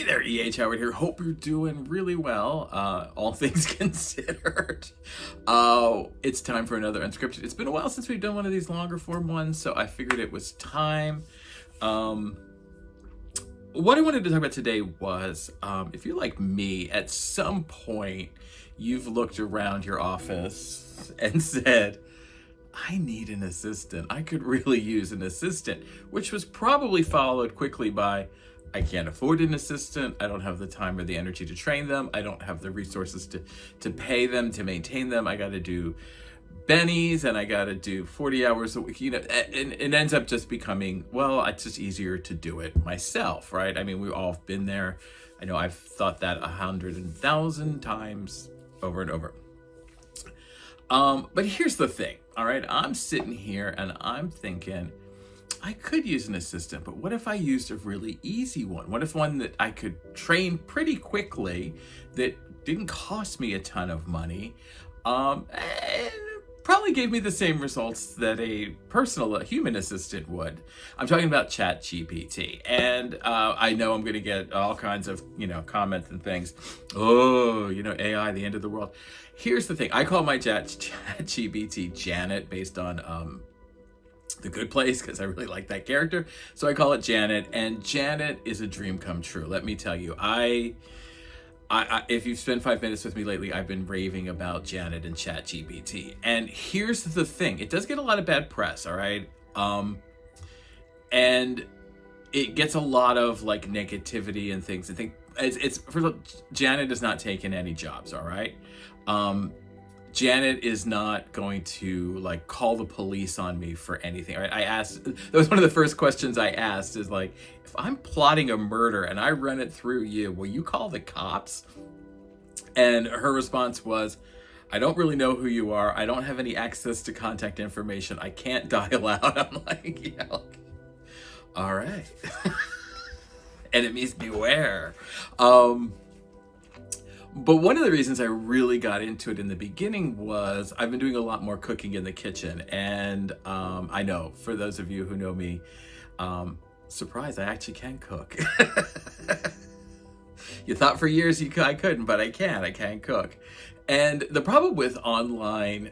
Hey there, E.H. Howard here. Hope you're doing really well, all things considered. It's time for another unscripted. It's been a while since we've done one of these longer form ones, so I figured it was time. Um, what I wanted to talk about today was, if you're like me, at some point you've looked around your office and said, I need an assistant. I could really use an assistant, which was probably followed quickly by, I can't afford an assistant. I don't have the time or the energy to train them. I don't have the resources to pay them, to maintain them. I got to do bennies and I got to do 40 hours a week, and it ends up just becoming, well, it's just easier to do it myself, right? I mean, we've all been there. I know I've thought that 100,000 times over and over. But here's the thing, all right? I'm sitting here and I'm thinking, I could use an assistant, but what if I used a really easy one? What if one that I could train pretty quickly, that didn't cost me a ton of money, and probably gave me the same results that a human assistant would? I'm talking about ChatGPT, and I know I'm going to get all kinds of comments and things. Oh, AI, the end of the world. Here's the thing. I call my ChatGPT Janet based on The Good Place, because I really like that character. So I call it Janet, and Janet is a dream come true. Let me tell you, I if you've spent 5 minutes with me lately, I've been raving about Janet and ChatGPT. And here's the thing. It does get a lot of bad press, all right? And it gets a lot of like negativity and things. I think Janet has not taken any jobs, all right? Janet is not going to like call the police on me for anything. Right? I asked, that was one of the first questions I asked, is like, if I'm plotting a murder and I run it through you, will you call the cops? And her response was, I don't really know who you are. I don't have any access to contact information. I can't dial out. I'm like, yeah, all right. Enemies beware. But one of the reasons I really got into it in the beginning was I've been doing a lot more cooking in the kitchen. And I know, for those of you who know me, surprise, I actually can cook. You thought for years I couldn't, but I can cook. And the problem with online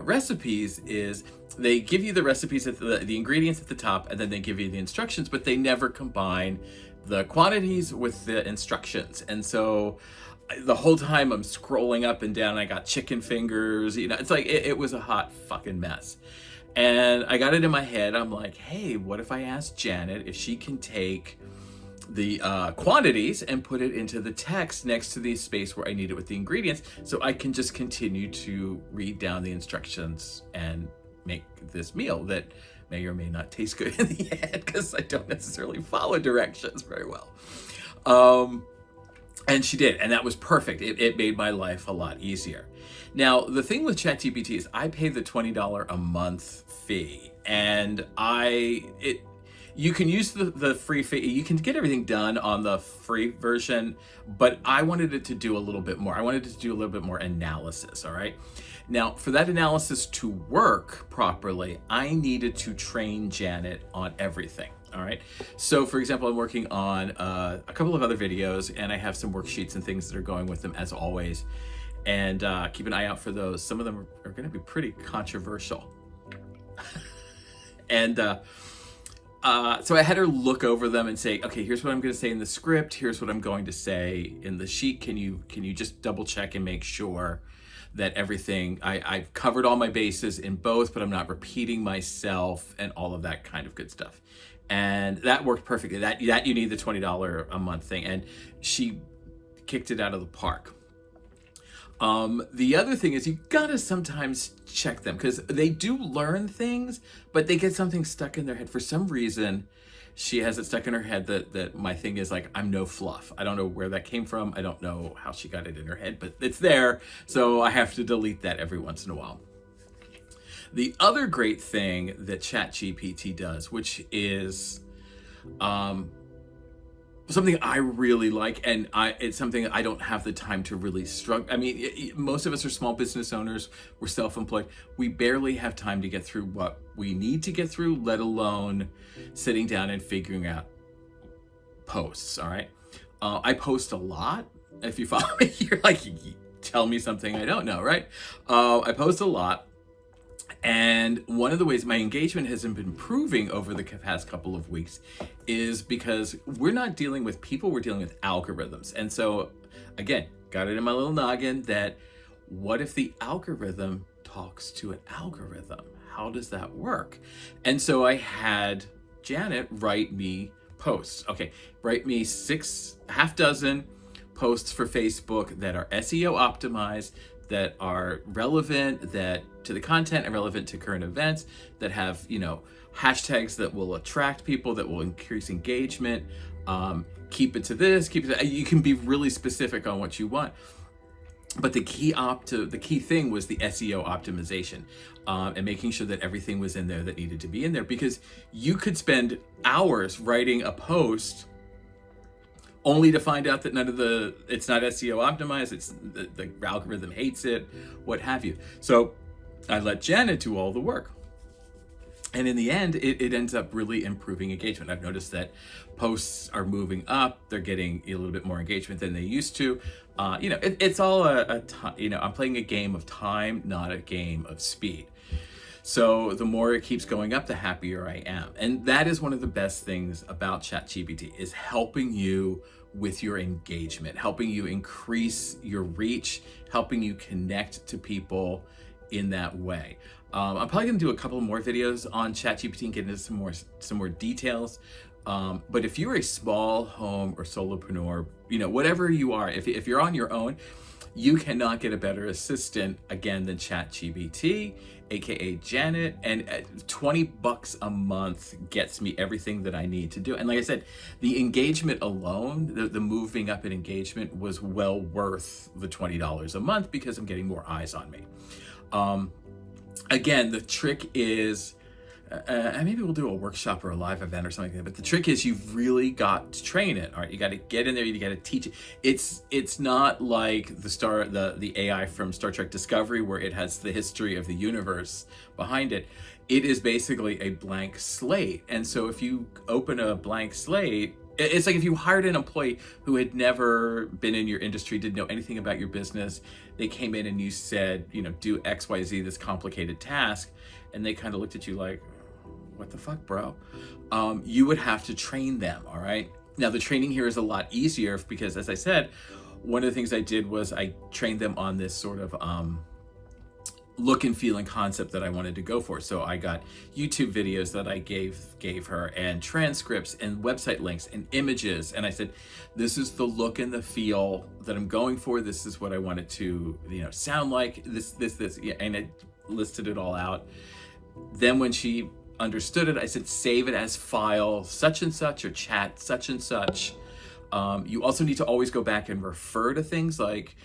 recipes is they give you the recipes, at the ingredients at the top, and then they give you the instructions, but they never combine the quantities with the instructions. And so the whole time I'm scrolling up and down, I got chicken fingers, it's like, it was a hot fucking mess. And I got it in my head. I'm like, hey, what if I ask Janet if she can take the quantities and put it into the text next to the space where I need it with the ingredients, so I can just continue to read down the instructions and make this meal that may or may not taste good in the end, because I don't necessarily follow directions very well. And she did, and that was perfect. It made my life a lot easier. Now, the thing with ChatGPT is I pay the $20 a month fee, and you can use the free fee. You can get everything done on the free version, but I wanted it to do a little bit more. I wanted it to do a little bit more analysis, all right? Now, for that analysis to work properly, I needed to train Janet on everything. All right. So, for example, I'm working on a couple of other videos, and I have some worksheets and things that are going with them, as always. And keep an eye out for those. Some of them are going to be pretty controversial. And so I had her look over them and say, okay, here's what I'm going to say in the script. Here's what I'm going to say in the sheet. Can you just double check and make sure that everything, I've covered all my bases in both, but I'm not repeating myself and all of that kind of good stuff. And that worked perfectly. That you need the $20 a month thing. And she kicked it out of the park. The other thing is you gotta sometimes check them, because they do learn things, but they get something stuck in their head. For some reason, she has it stuck in her head that my thing is like, I'm no fluff. I don't know where that came from. I don't know how she got it in her head, but it's there. So I have to delete that every once in a while. The other great thing that ChatGPT does, which is something I really like, and it's something I don't have the time to really struggle. I mean, most of us are small business owners. We're self-employed. We barely have time to get through what we need to get through, let alone sitting down and figuring out posts, all right? I post a lot. If you follow me, you're like, tell me something I don't know, right? I post a lot. And one of the ways my engagement has been improving over the past couple of weeks is because we're not dealing with people, we're dealing with algorithms. And so, again, got it in my little noggin that what if the algorithm talks to an algorithm? How does that work? And so I had Janet write me posts. Okay, write me half dozen posts for Facebook that are SEO optimized, that are relevant to the content and relevant to current events, that have, hashtags that will attract people, that will increase engagement. Keep it to this, keep it to, you can be really specific on what you want. But the key thing was the SEO optimization, and making sure that everything was in there that needed to be in there, because you could spend hours writing a post only to find out that it's not SEO optimized, it's the algorithm hates it, what have you. So I let Janet do all the work. And in the end, it ends up really improving engagement. I've noticed that posts are moving up. They're getting a little bit more engagement than they used to. It's all I'm playing a game of time, not a game of speed. So the more it keeps going up, the happier I am. And that is one of the best things about ChatGPT, is helping you with your engagement, helping you increase your reach, helping you connect to people in that way. I'm probably gonna do a couple more videos on ChatGPT and get into some more details. But if you're a small home or solopreneur, whatever you are, if you're on your own, you cannot get a better assistant, again, than ChatGPT, aka Janet. And $20 a month gets me everything that I need to do. And like I said, the engagement alone, the moving up in engagement, was well worth the $20 a month, because I'm getting more eyes on me. Again, the trick is, and maybe we'll do a workshop or a live event or something like that, but the trick is you've really got to train it. All right, you got to get in there, you got to teach it. It's not like the AI from Star Trek Discovery, where it has the history of the universe behind it. It is basically a blank slate. And so if you open a blank slate, it's like if you hired an employee who had never been in your industry, didn't know anything about your business. They came in and you said, do XYZ, this complicated task, and they kind of looked at you like, what the fuck, bro? You would have to train them, all right? Now, the training here is a lot easier because, as I said, one of the things I did was I trained them on this sort of look and feel and concept that I wanted to go for. So I got YouTube videos that I gave her, and transcripts and website links and images. And I said, this is the look and the feel that I'm going for. This is what I want it to, sound like, this, yeah, and it listed it all out. Then when she understood it, I said, save it as file such and such, or chat such and such. You also need to always go back and refer to things like,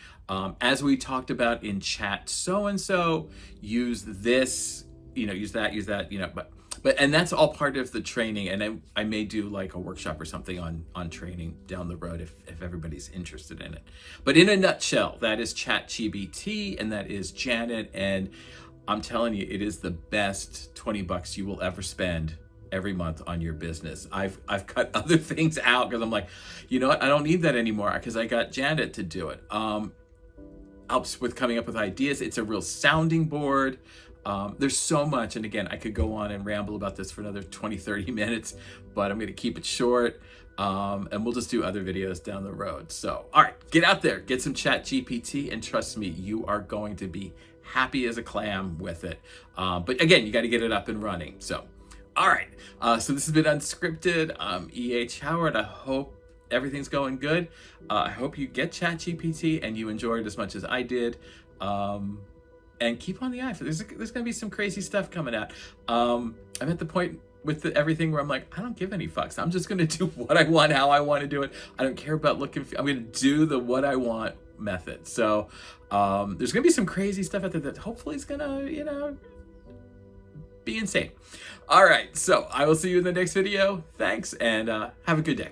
as we talked about in chat so-and-so, use this, use that, but and that's all part of the training. And I may do like a workshop or something on training down the road if everybody's interested in it. But in a nutshell, that is ChatGPT, and that is Janet. And I'm telling you, it is the best $20 you will ever spend every month on your business. I've cut other things out because I'm like, you know what? I don't need that anymore because I got Janet to do it. Helps with coming up with ideas. It's a real sounding board. There's so much. And again, I could go on and ramble about this for another 20, 30 minutes, but I'm going to keep it short. And we'll just do other videos down the road. So, all right, get out there, get some ChatGPT, and trust me, you are going to be happy as a clam with it. But again, you got to get it up and running. So, all right. So this has been Unscripted. I'm E.H. Howard. I hope everything's going good. I hope you get ChatGPT and you enjoy it as much as I did. And keep on the eye for there's going to be some crazy stuff coming out. I'm at the point with everything where I'm like, I don't give any fucks. I'm just going to do what I want, how I want to do it. I don't care about looking. I'm going to do the what I want method. So there's going to be some crazy stuff out there that hopefully is going to, be insane. All right. So I will see you in the next video. Thanks, and have a good day.